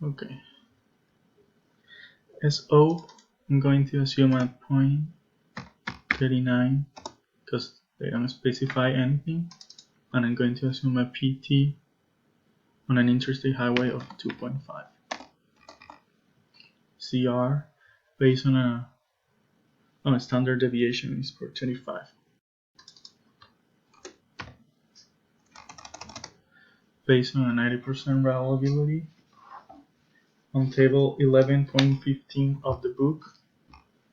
Okay. SO, I'm going to assume at 0.39 because they don't specify anything, and I'm going to assume a PT on an interstate highway of 2.5. CR based on a standard deviation is for 25. Based on a 90% reliability on table 11.15 of the book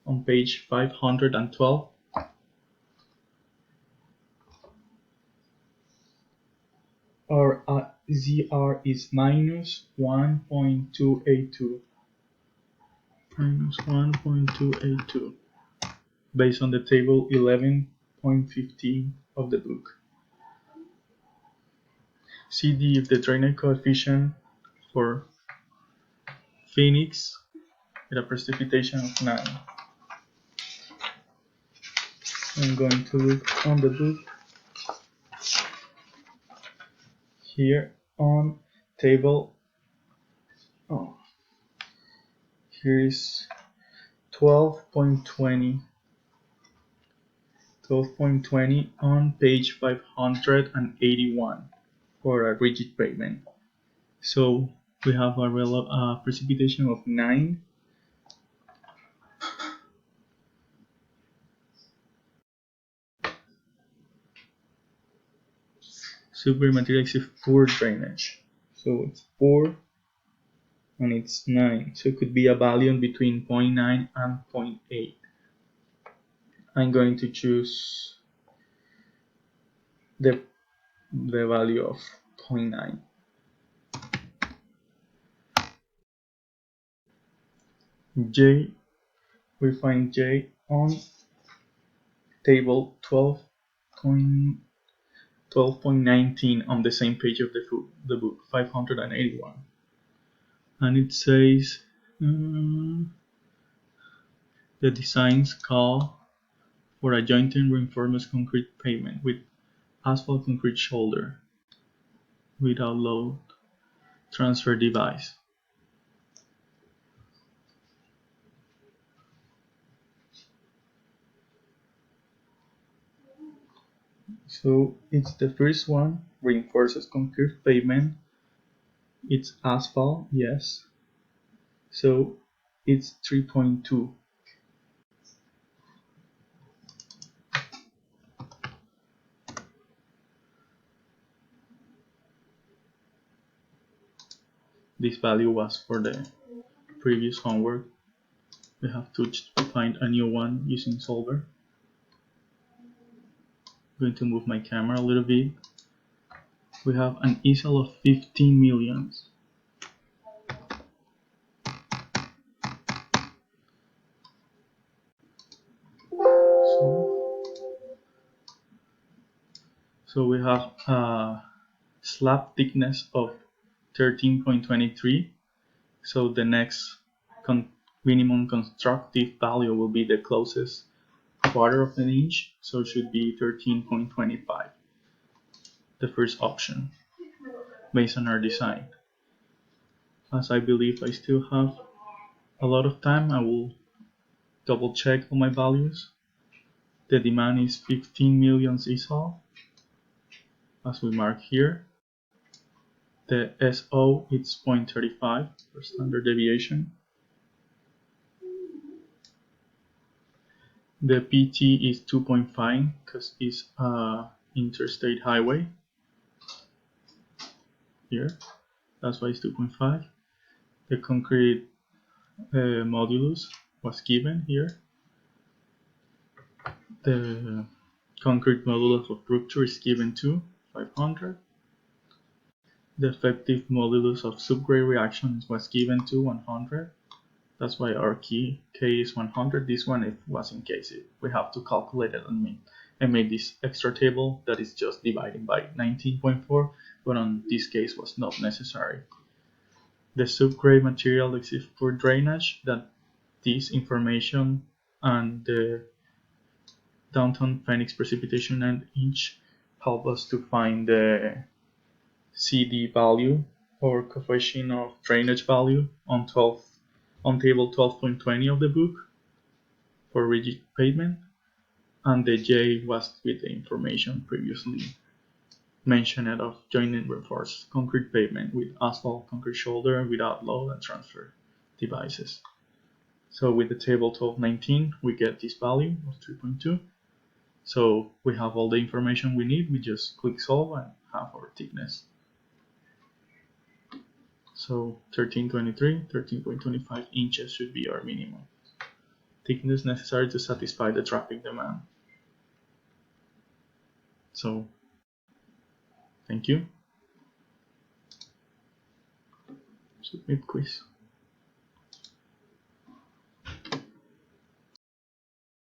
on page 512. Our ZR is minus 1.282. Minus 1.282 based on the table 11.15 of the book. CD if the drainage coefficient for Phoenix with a precipitation of 9. I'm going to look on the book here on table. Oh, here is 12.20. 12.20 on page 581 for a rigid pavement. So we have a precipitation of 9. Super material is poor drainage. So it's 4 and it's 9. So it could be a value between 0.9 and 0.8. I'm going to choose the value of 0.9. J, we find J on table 12.19 on the same page of the book, 581. And it says the designs call for a jointed reinforced concrete pavement with asphalt concrete shoulder without load transfer device. So it's the first one, reinforced concrete pavement. It's asphalt, yes. So it's 3.2. This value was for the previous homework. We have to find a new one using solver. I'm going to move my camera a little bit. We have an easel of 15 millions. So we have a slab thickness of 13.23. So the next minimum constructive value will be the closest quarter of an inch. So it should be 13.25. The first option based on our design. As I believe I still have a lot of time, I will double check all my values. The demand is 15 million ESOL, as we mark here. The SO is 0.35 for standard deviation. The PT is 2.5 because it's interstate highway. Here, that's why it's 2.5. The concrete modulus was given here. The concrete modulus of rupture is given to 500. The effective modulus of subgrade reactions was given to 100. That's why our K is 100. This one, if it was in case, we have to calculate it and make this extra table that is just dividing by 19.4, but on this case was not necessary. The subgrade material exists for drainage, that this information and the downtown Phoenix precipitation and inch help us to find the CD value or coefficient of drainage value on table 12.20 of the book for rigid pavement, and the J was with the information previously mentioned of joint reinforced concrete pavement with asphalt concrete shoulder without load and transfer devices. So with the table 12.19 we get this value of 3.2. So we have all the information we need. We just click solve and have our thickness. So 1323, 13.25 inches should be our minimum thickness necessary to satisfy the traffic demand. So thank you. Submit quiz.